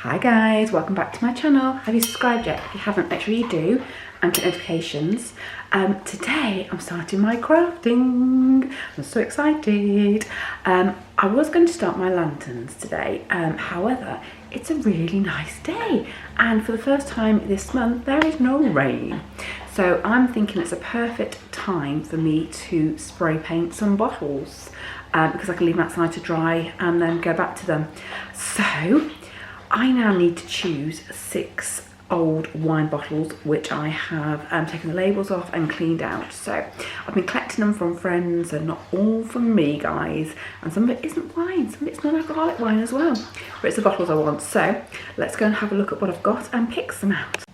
Hi guys, welcome back to my channel. Have you subscribed yet? If you haven't, make sure you do and click notifications. Today I'm starting my crafting. I'm so excited. I was going to start my lanterns today, however, it's a really nice day and for the first time this month there is no rain. So I'm thinking it's a perfect time for me to spray paint some bottles because I can leave them outside to dry and then go back to them. So I now need to choose 6 old wine bottles which I have taken the labels off and cleaned out. So I've been collecting them from friends and not all from me, guys, and some of it isn't wine, some of it's non-alcoholic wine as well, but it's the bottles I want. So let's go and have a look at what I've got and pick some out.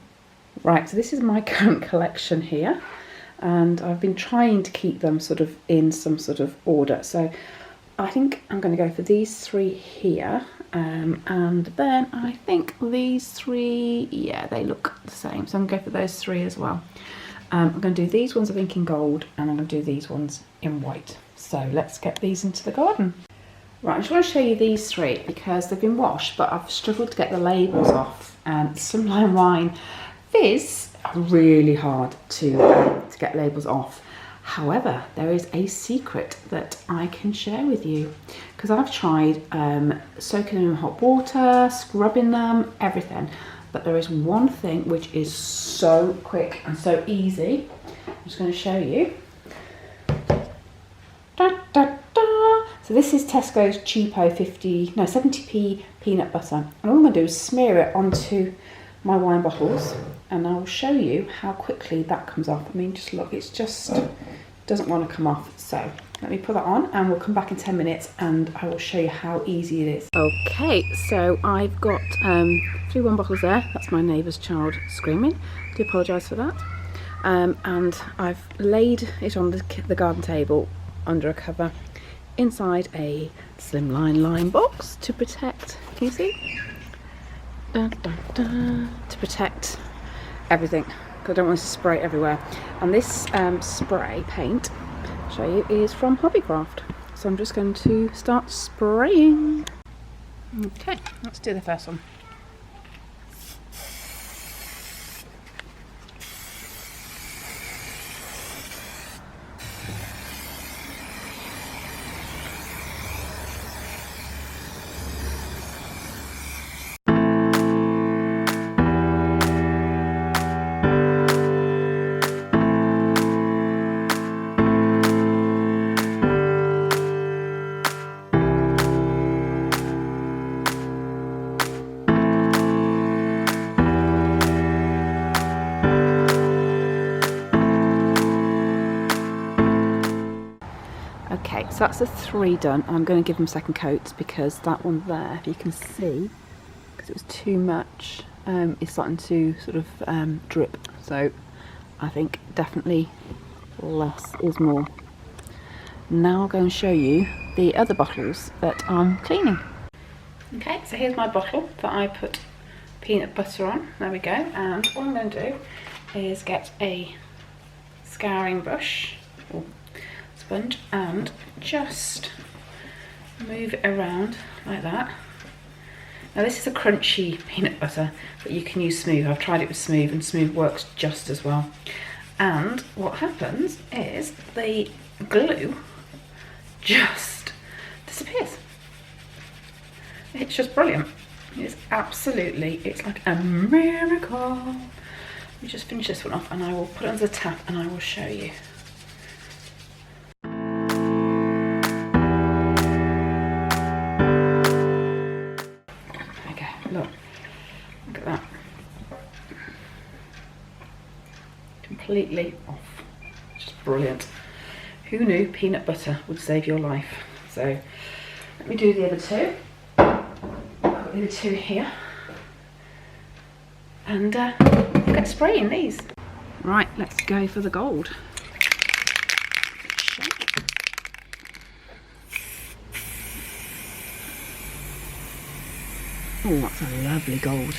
Right, so this is my current collection here and I've been trying to keep them sort of in some sort of order. So I think I'm going to go for these 3 here. And then I think these 3, yeah, they look the same, so I'm going to go for those 3 as well. I'm going to do these ones I think in gold and I'm going to do these ones in white. So let's get these into the garden. Right, I just want to show you these 3 because they've been washed but I've struggled to get the labels off. Slimline Wine Fizz are really hard to get labels off. However, there is a secret that I can share with you because I've tried soaking them in hot water, scrubbing them, everything. But there is one thing which is so quick and so easy. I'm just going to show you. Da, da, da. So this is Tesco's cheapo 70p peanut butter. And all I'm going to do is smear it onto my wine bottles and I will show you how quickly that comes off. I mean, just look, it's just doesn't want to come off. So let me put that on and we'll come back in 10 minutes and I will show you how easy it is. Okay, so I've got 3 wine bottles there. That's my neighbour's child screaming. I do apologise for that. And I've laid it on the garden table under a cover inside a slimline lime box to protect, can you see? Da, da, da, to protect everything because I don't want to spray it everywhere. And this spray paint, I'll show you, is from Hobbycraft. So I'm just going to start spraying. Okay, let's do the first one. Okay, so that's the 3 done. I'm going to give them second coats because that one there, if you can see, because it was too much, is starting to sort of drip. So I think definitely less is more. Now I'll go and show you the other bottles that I'm cleaning. Okay, so here's my bottle that I put peanut butter on. There we go. And what I'm going to do is get a scouring brush or sponge and just move it around like that. Now this is a crunchy peanut butter, but you can use smooth. I've tried it with smooth and smooth works just as well. And what happens is the glue just disappears. It's just brilliant. It's absolutely, it's like a miracle. Let me just finish this one off and I will put it under the tap and I will show you. Look at that. Completely off. Just brilliant. Who knew peanut butter would save your life? So let me do the other 2. Put the other 2 here. And get spraying these. Right, let's go for the gold. Oh, that's a lovely gold.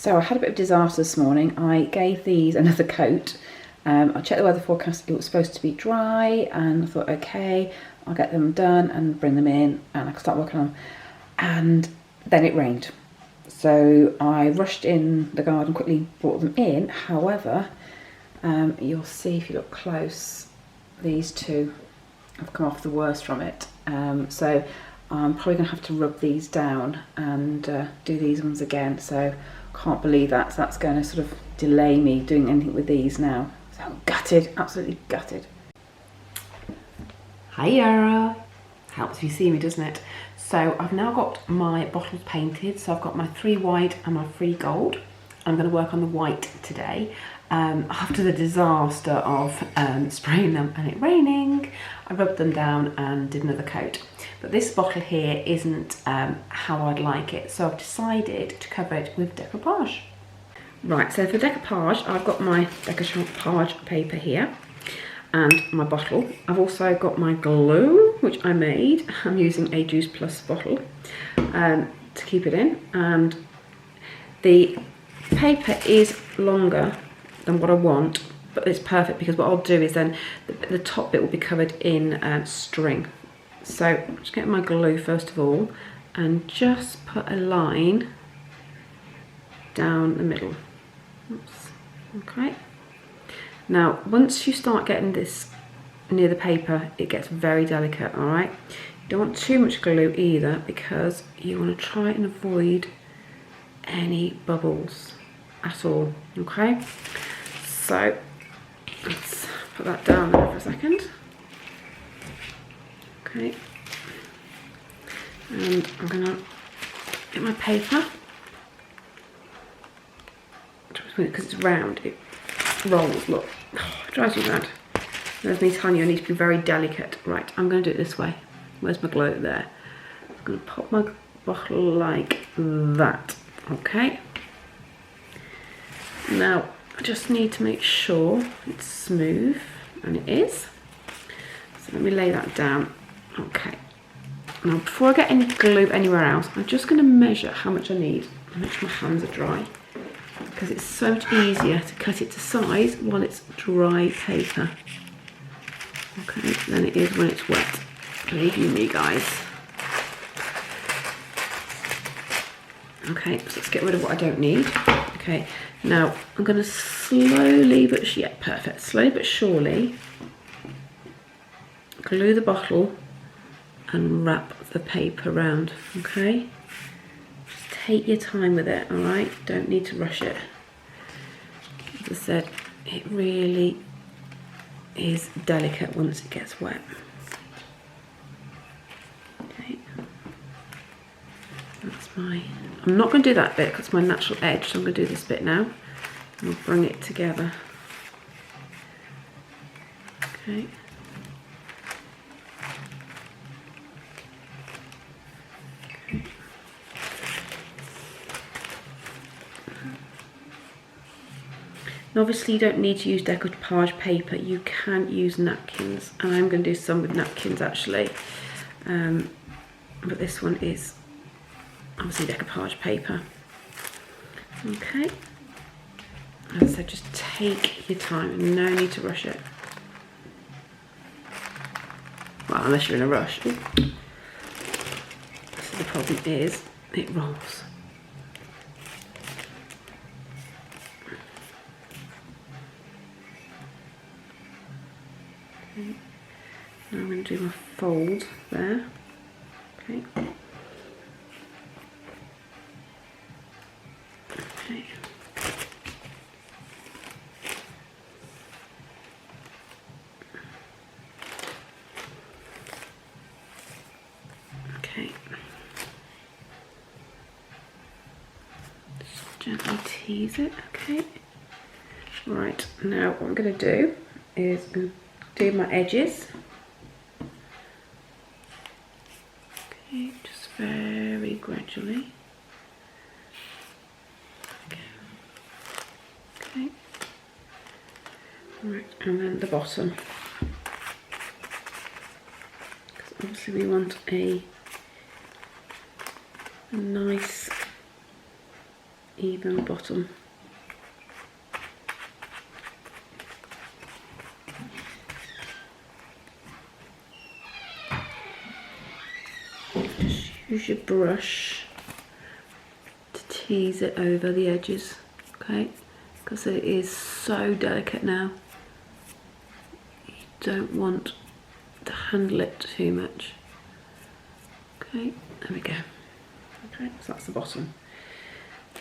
So I had a bit of disaster this morning. I gave these another coat. I checked the weather forecast, it was supposed to be dry, and I thought, okay, I'll get them done and bring them in and I can start working on them. And then it rained. So I rushed in the garden, quickly brought them in. However, you'll see if you look close, these two have come off the worst from it. So I'm probably going to have to rub these down and do these ones again. So can't believe that. So that's going to sort of delay me doing anything with these now. So I'm gutted, absolutely gutted. Hiya! Helps you see me, doesn't it? So I've now got my bottles painted. So I've got my 3 white and my 3 gold. I'm going to work on the white today. After the disaster of spraying them and it raining, I rubbed them down and did another coat. But this bottle here isn't how I'd like it, so I've decided to cover it with decoupage. Right, so for decoupage, I've got my decoupage paper here and my bottle. I've also got my glue, which I made. I'm using a Juice Plus bottle to keep it in, and the paper is longer than what I want, but it's perfect because what I'll do is then the top bit will be covered in string. So I'm just getting my glue first of all and just put a line down the middle. Oops. Okay. Now once you start getting this near the paper, it gets very delicate, all right? You don't want too much glue either because you want to try and avoid any bubbles at all, okay? So let's put that down there for a second. Okay, and I'm gonna get my paper, because it's round, it rolls, look, it drives me mad. There's me telling you I need to be very delicate. Right, I'm gonna do it this way. Where's my glue? There. I'm gonna pop my bottle like that, okay? Now, I just need to make sure it's smooth, and it is. So let me lay that down. Okay. Now, before I get any glue anywhere else, I'm just going to measure how much I need. Make sure my hands are dry, because it's so much easier to cut it to size while it's dry paper. Okay, than it is when it's wet. Believe you me, guys. Okay, so let's get rid of what I don't need. Okay, now I'm going to slowly but perfect. Slowly but surely glue the bottle and wrap the paper around. Okay, just take your time with it. All right, don't need to rush it. As I said, it really is delicate once it gets wet. Okay, that's my. I'm not going to do that bit because it's my natural edge, so I'm going to do this bit now. And I'll bring it together. Okay. And obviously you don't need to use decoupage paper, you can use napkins, and I'm going to do some with napkins actually, but this one is obviously decoupage paper. Okay, as I said, just take your time, no need to rush it. Well, unless you're in a rush. So the problem is, it rolls. Okay. Now I'm going to do my fold there. Okay. Okay. Okay. Just gently tease it. Okay. Right. Now what I'm going to do is do my edges. Okay, just very gradually. Okay. Right, and then the bottom. Because obviously we want a nice even the bottom. Just use your brush to tease it over the edges, okay? Because it is so delicate now. You don't want to handle it too much. Okay, there we go. Okay, so that's the bottom.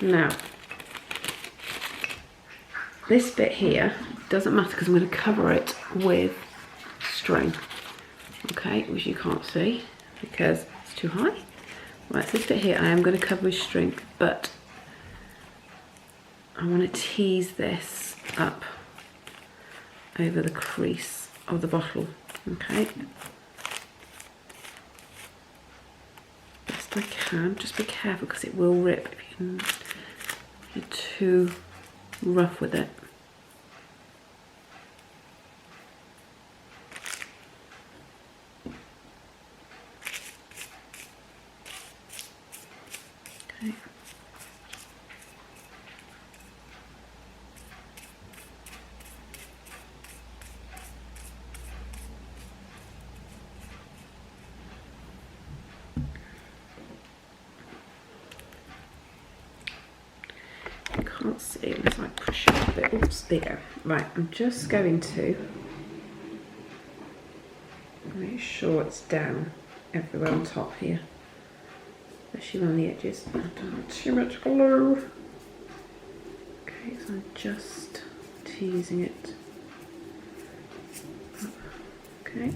Now, this bit here doesn't matter because I'm going to cover it with string, okay, which you can't see because it's too high. Right, so this bit here I am going to cover with string, but I want to tease this up over the crease of the bottle, okay? Best I can. Just be careful because it will rip if you're too rough with it. Okay. Can't see unless I push it a bit. Oops, there you go. Right, I'm just going to make sure it's down everywhere on top here, especially around the edges. I don't want too much glue. Okay, so I'm just teasing it. Okay.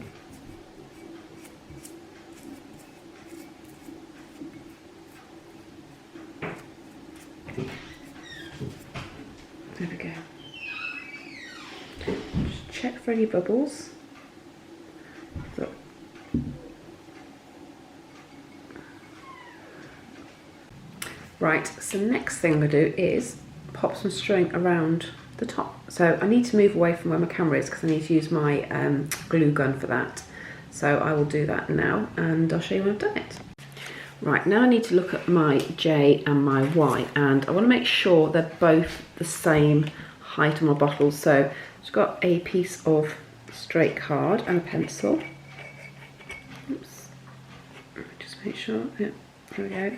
There we go. Just check for any bubbles. So. Right, so next thing I'm going to do is pop some string around the top. So I need to move away from where my camera is because I need to use my glue gun for that. So I will do that now and I'll show you when I've done it. Right, now I need to look at my J and my Y, and I want to make sure they're both the same height on my bottle. So I've got a piece of straight card and a pencil. Oops. Just make sure, yeah, there we go.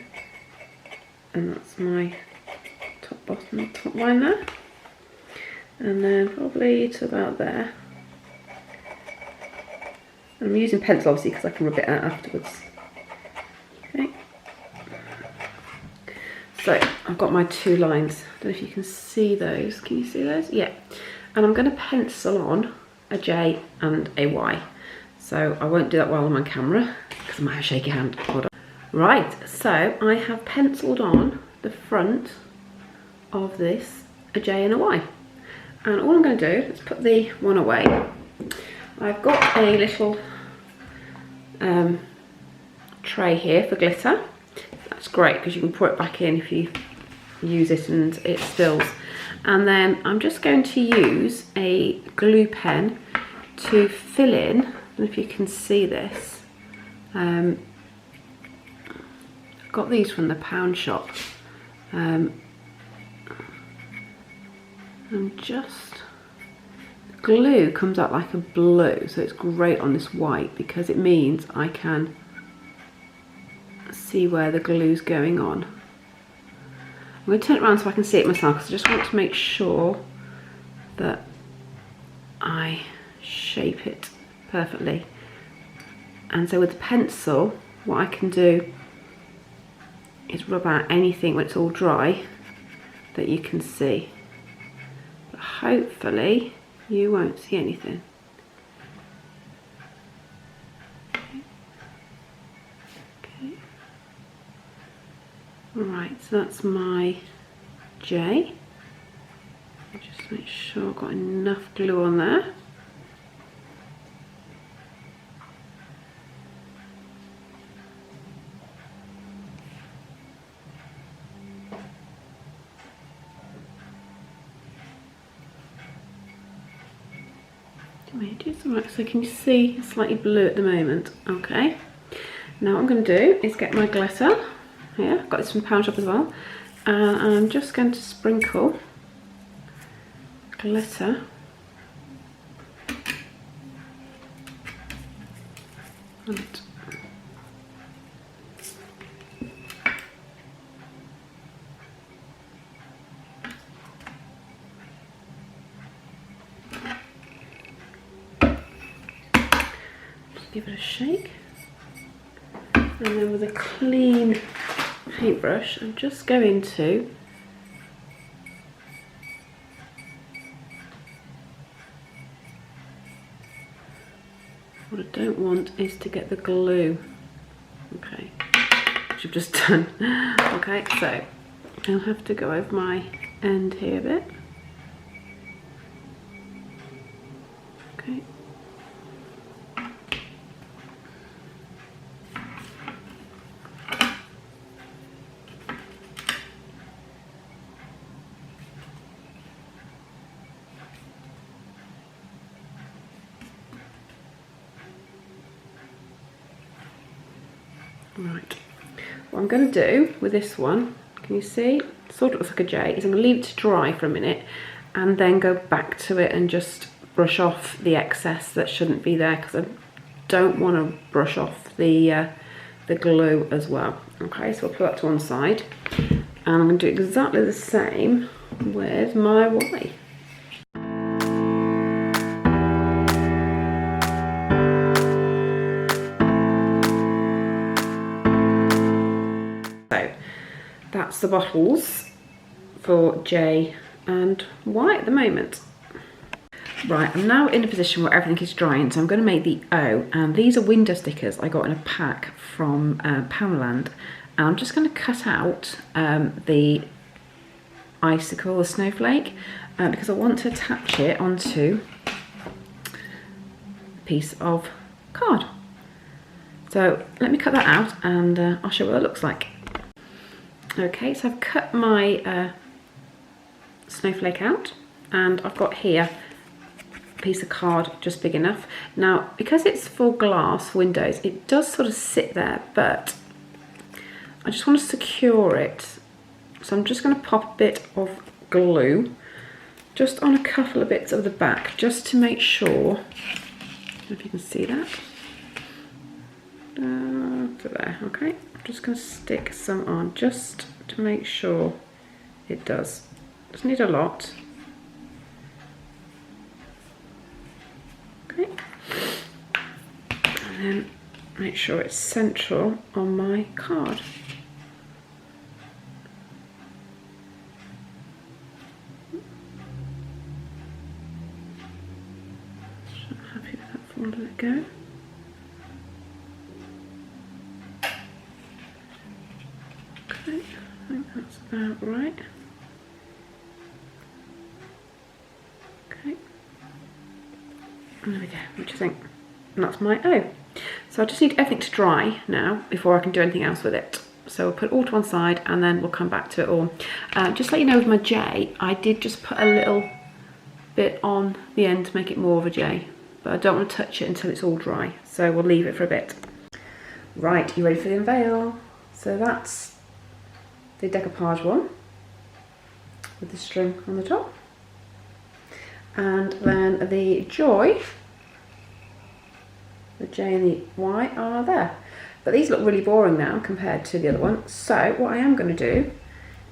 And that's my top line there. And then probably to about there. I'm using pencil obviously because I can rub it out afterwards. Okay. So I've got my two lines. I don't know if you can see those. Can you see those? Yeah. And I'm going to pencil on a J and a Y. So I won't do that while I'm on camera because I might have a shaky hand. Hold on. Right, so I have penciled on the front of this a J and a Y. And all I'm going to do is put the one away. I've got a little tray here for glitter. That's great because you can pour it back in if you use it and it spills. And then I'm just going to use a glue pen to fill in, I don't know if you can see this. I've got these from the pound shop. And just, glue comes out like a blue, so it's great on this white because it means I can see where the glue's going on. I'm going to turn it around so I can see it myself because I just want to make sure that I shape it perfectly. And so with the pencil, what I can do is rub out anything when it's all dry that you can see. But hopefully you won't see anything. Okay. Right, so that's my J. Just make sure I've got enough glue on there. Right, so can you see it's slightly blue at the moment? Okay. Now what I'm going to do is get my glitter. Here, I've got this from Pound Shop as well. And I'm just going to sprinkle glitter on it. Give it a shake, and then with a clean paintbrush I'm just going to what I don't want is to get the glue, okay, which I've just done. Okay, so I'll have to go over my end here a bit. Okay. Right, what I'm going to do with this one, can you see, it sort of looks like a J, is I'm going to leave it to dry for a minute and then go back to it and just brush off the excess that shouldn't be there, because I don't want to brush off the glue as well. Okay, so I'll put that to one side, and I'm going to do exactly the same with my Y. So that's the bottles for J and Y at the moment. Right, I'm now in a position where everything is drying, so I'm going to make the O, and these are window stickers I got in a pack from Poundland, and I'm just going to cut out the icicle, the snowflake, because I want to attach it onto a piece of card. So let me cut that out and I'll show you what it looks like. Okay, so I've cut my snowflake out, and I've got here a piece of card just big enough. Now, because it's full glass windows, it does sort of sit there, but I just want to secure it. So I'm just going to pop a bit of glue just on a couple of bits of the back, just to make sure. I don't know if you can see that. So there, okay. I'm just going to stick some on just to make sure it does. Doesn't need a lot. Okay. And then make sure it's central on my card. So I'm happy with that for one. Let it go. Okay, I think that's about right. Okay. There we go. What do you think? And that's my O. So I just need everything to dry now before I can do anything else with it. So we'll put it all to one side and then we'll come back to it all. Just to let you know, with my J, I did just put a little bit on the end to make it more of a J, but I don't want to touch it until it's all dry. So we'll leave it for a bit. Right, you ready for the unveil? So that's the decoupage one with the string on the top. And then the Joy, the J and the Y are there. But these look really boring now compared to the other one. So what I am going to do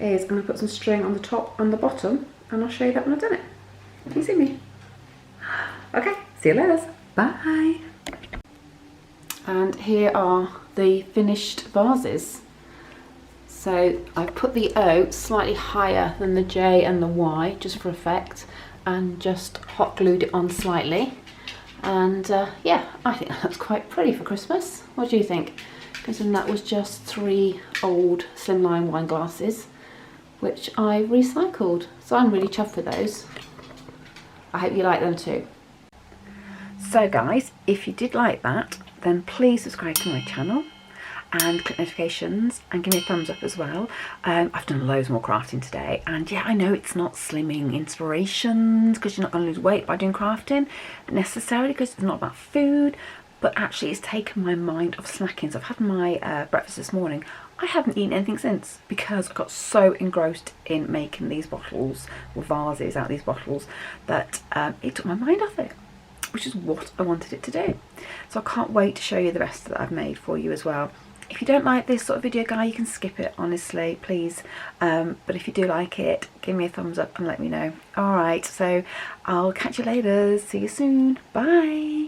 is I'm going to put some string on the top and the bottom, and I'll show you that when I've done it. Can you see me? Okay, see you later. Bye. And here are the finished vases. So I've put the O slightly higher than the J and the Y, just for effect, and just hot glued it on slightly. And yeah, I think that's quite pretty for Christmas. What do you think? Considering that was just 3 old slimline wine glasses, which I recycled. So I'm really chuffed with those. I hope you like them too. So guys, if you did like that, then please subscribe to my channel and click notifications and give me a thumbs up as well. I've done loads more crafting today, and yeah, I know it's not slimming inspirations because you're not going to lose weight by doing crafting necessarily, because it's not about food, but actually it's taken my mind off snacking. So I've had my breakfast this morning. I haven't eaten anything since because I got so engrossed in making these bottles or vases out of these bottles that it took my mind off it, which is what I wanted it to do. So I can't wait to show you the rest that I've made for you as well. If you don't like this sort of video, guy, you can skip it, honestly, please. But if you do like it, give me a thumbs up and let me know. All right, so I'll catch you later. See you soon. Bye.